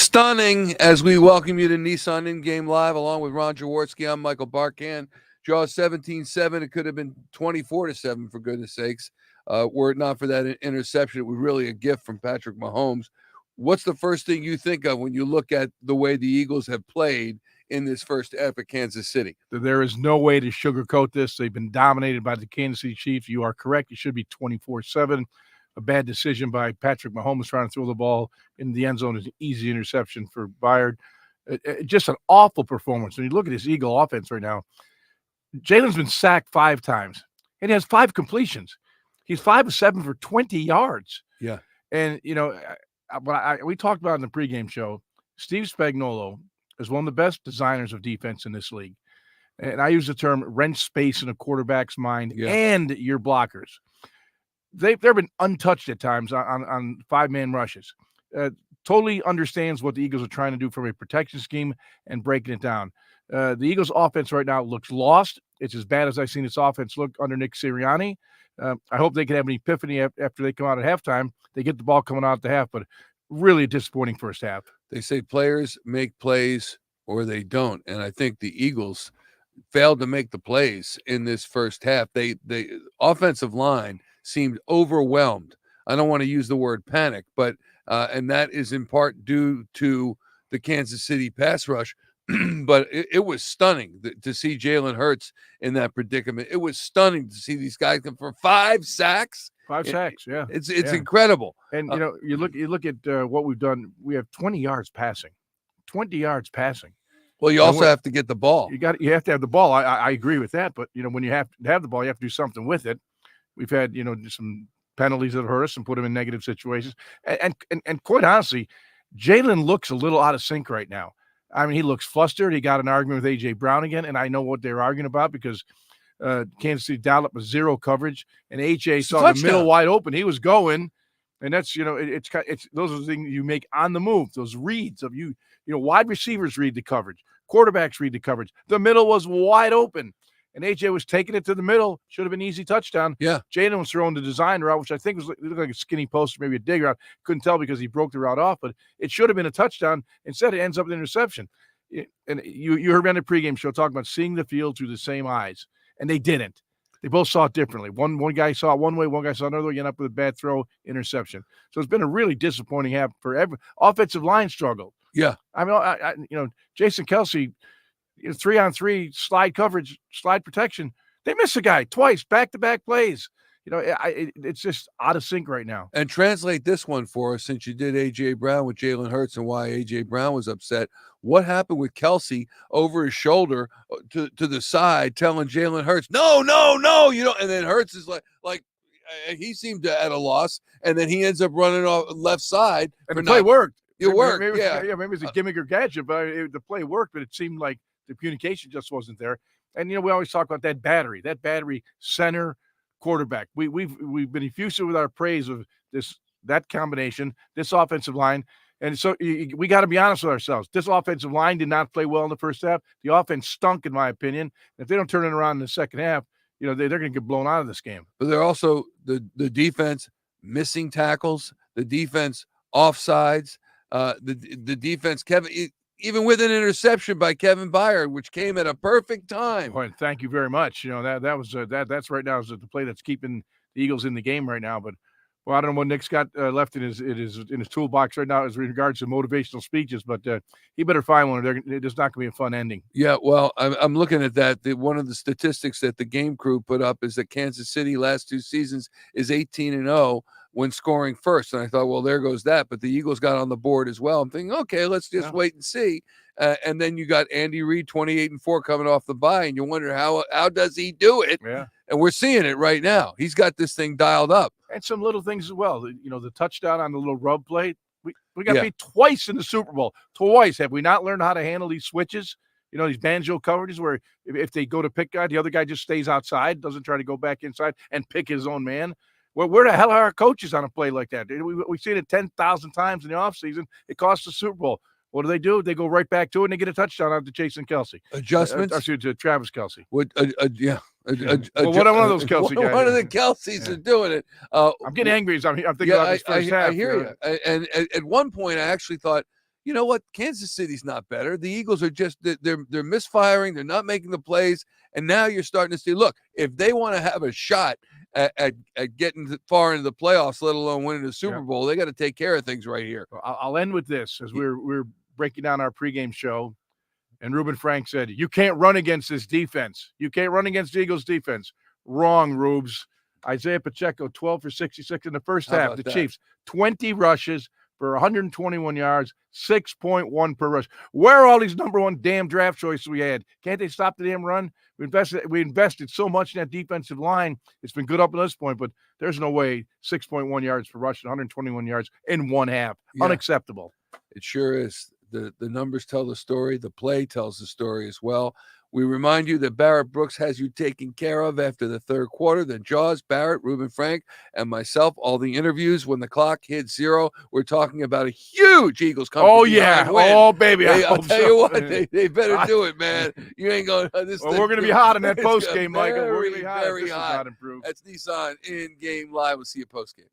Stunning as we welcome you to Nissan In-Game Live along with Ron Jaworski. I'm Michael Barkann. Draw 17-7. It could have been 24-7 for goodness sakes. Were it not for that interception, it was really a gift from Patrick Mahomes. What's the first thing you think of when you look at the way the Eagles have played in this first half at Kansas City? There is no way to sugarcoat this. They've been dominated by the Kansas City Chiefs. You are correct. It should be 24-7. A bad decision by Patrick Mahomes trying to throw the ball in the end zone is an easy interception for Byard. Just an awful performance. When you look at this Eagle offense right now, Jalen's been sacked 5 times, and he has 5 completions. He's 5 of 7 for 20 yards. Yeah. And, we talked about in the pregame show, Steve Spagnuolo is one of the best designers of defense in this league. And I use the term wrench space in a quarterback's mind and your blockers. They've been untouched at times on 5-man rushes. Totally understands what the Eagles are trying to do from a protection scheme and breaking it down. The Eagles' offense right now looks lost. It's as bad as I've seen this offense look under Nick Sirianni. I hope they can have an epiphany after they come out at halftime. They get the ball coming out at the half, but really a disappointing first half. They say players make plays or they don't, and I think the Eagles failed to make the plays in this first half. The offensive line seemed overwhelmed. I don't want to use the word panic, but and that is in part due to the Kansas City pass rush. But it was stunning to see Jalen Hurts in that predicament. It was stunning to see these guys come for 5 sacks. 5 sacks, yeah. It's incredible. And you look at what we've done. We have 20 yards passing. 20 yards passing. Well, you also have to get the ball. You have to have the ball. I agree with that, but when you have to have the ball, you have to do something with it. We've had some penalties that hurt us and put them in negative situations. And quite honestly, Jalen looks a little out of sync right now. I mean, he looks flustered. He got an argument with A.J. Brown again, and I know what they're arguing about because Kansas City dialed up with 0 coverage, and A.J. saw the middle wide open. He was going, and that's it's those are the things you make on the move. Those reads of wide receivers read the coverage, quarterbacks read the coverage. The middle was wide open, and A.J. was taking it to the middle. Should have been easy touchdown. Yeah, Jalen was throwing the design route, which I think looked like a skinny post or maybe a dig route. Couldn't tell because he broke the route off, but it should have been a touchdown. Instead, it ends up with an interception. And you heard me on the pregame show talking about seeing the field through the same eyes, and they didn't. They both saw it differently. One guy saw it one way, one guy saw another way. You end up with a bad throw, interception. So it's been a really disappointing half for every offensive line struggle. Yeah, I mean, Jason Kelce, 3-on-3 slide coverage, slide protection. They miss a guy twice, back-to-back plays. It's just out of sync right now. And translate this one for us, since you did A.J. Brown with Jalen Hurts and why A.J. Brown was upset. What happened with Kelce over his shoulder to the side telling Jalen Hurts, no, and then Hurts is like he seemed at a loss, and then he ends up running off left side. And the play worked. It worked, maybe it's a gimmick or gadget, but the play worked, but it seemed like the communication just wasn't there. And, we always talk about that battery center quarterback. We've been effusive with our praise of that combination, this offensive line. And so we got to be honest with ourselves. This offensive line did not play well in the first half. The offense stunk, in my opinion. If they don't turn it around in the second half, they're going to get blown out of this game. But they're also the defense missing tackles, the defense offsides, the defense, Kevin, even with an interception by Kevin Byard, which came at a perfect time. Well, thank you very much. That's right now is the play that's keeping the Eagles in the game right now. But I don't know what Nick's got left in his toolbox right now as regards to motivational speeches. But he better find one. It's not going to be a fun ending. Yeah, well, I'm looking at that. One of the statistics that the game crew put up is that Kansas City last 2 seasons is 18-0. When scoring first. And I thought, well, there goes that. But the Eagles got on the board as well. I'm thinking, okay, let's just wait and see. And then you got Andy Reid 28-4 coming off the bye, and you wonder how does he do it? Yeah. And we're seeing it right now. He's got this thing dialed up. And some little things as well. The touchdown on the little rub play. We got beat twice in the Super Bowl. Twice. Have we not learned how to handle these switches? These banjo coverages where if they go to pick guy, the other guy just stays outside, doesn't try to go back inside and pick his own man. Where the hell are our coaches on a play like that? We've seen it 10,000 times in the offseason. It costs the Super Bowl. What do? They go right back to it, and they get a touchdown out to Jason Kelce. Adjustments? To Travis Kelce. One of those Kelce guys. One of the Kelces are doing it. I'm getting angry. I'm thinking about this first half. I hear you. And at one point, I actually thought, you know what? Kansas City's not better. The Eagles are just they're misfiring. They're not making the plays, and now you're starting to see. Look, if they want to have a shot at getting far into the playoffs, let alone winning the Super Bowl, they got to take care of things right here. I'll end with this as we're breaking down our pregame show, and Reuben Frank said, "You can't run against this defense. You can't run against the Eagles defense." Wrong, Rubes. Isaiah Pacheco, 12 for 66 in the first half. The Chiefs, 20 rushes for 121 yards, 6.1 per rush. Where are all these number one damn draft choices we had? Can't they stop the damn run? We invested so much in that defensive line. It's been good up to this point, but there's no way 6.1 yards per rush, 121 yards in one half. Yeah. Unacceptable. It sure is. The numbers tell the story. The play tells the story as well. We remind you that Barrett Brooks has you taken care of after the third quarter. Then Jaws, Barrett, Reuben Frank, and myself, all the interviews when the clock hits 0. We're talking about a huge Eagles coming. Oh, yeah. Win. Oh, baby. I'll tell you what, they better do it, man. You ain't going to. Well, we're going to be hot in that post game, Michael. We're going to be hot. Very hot. That's Nissan in game live. We'll see you post game.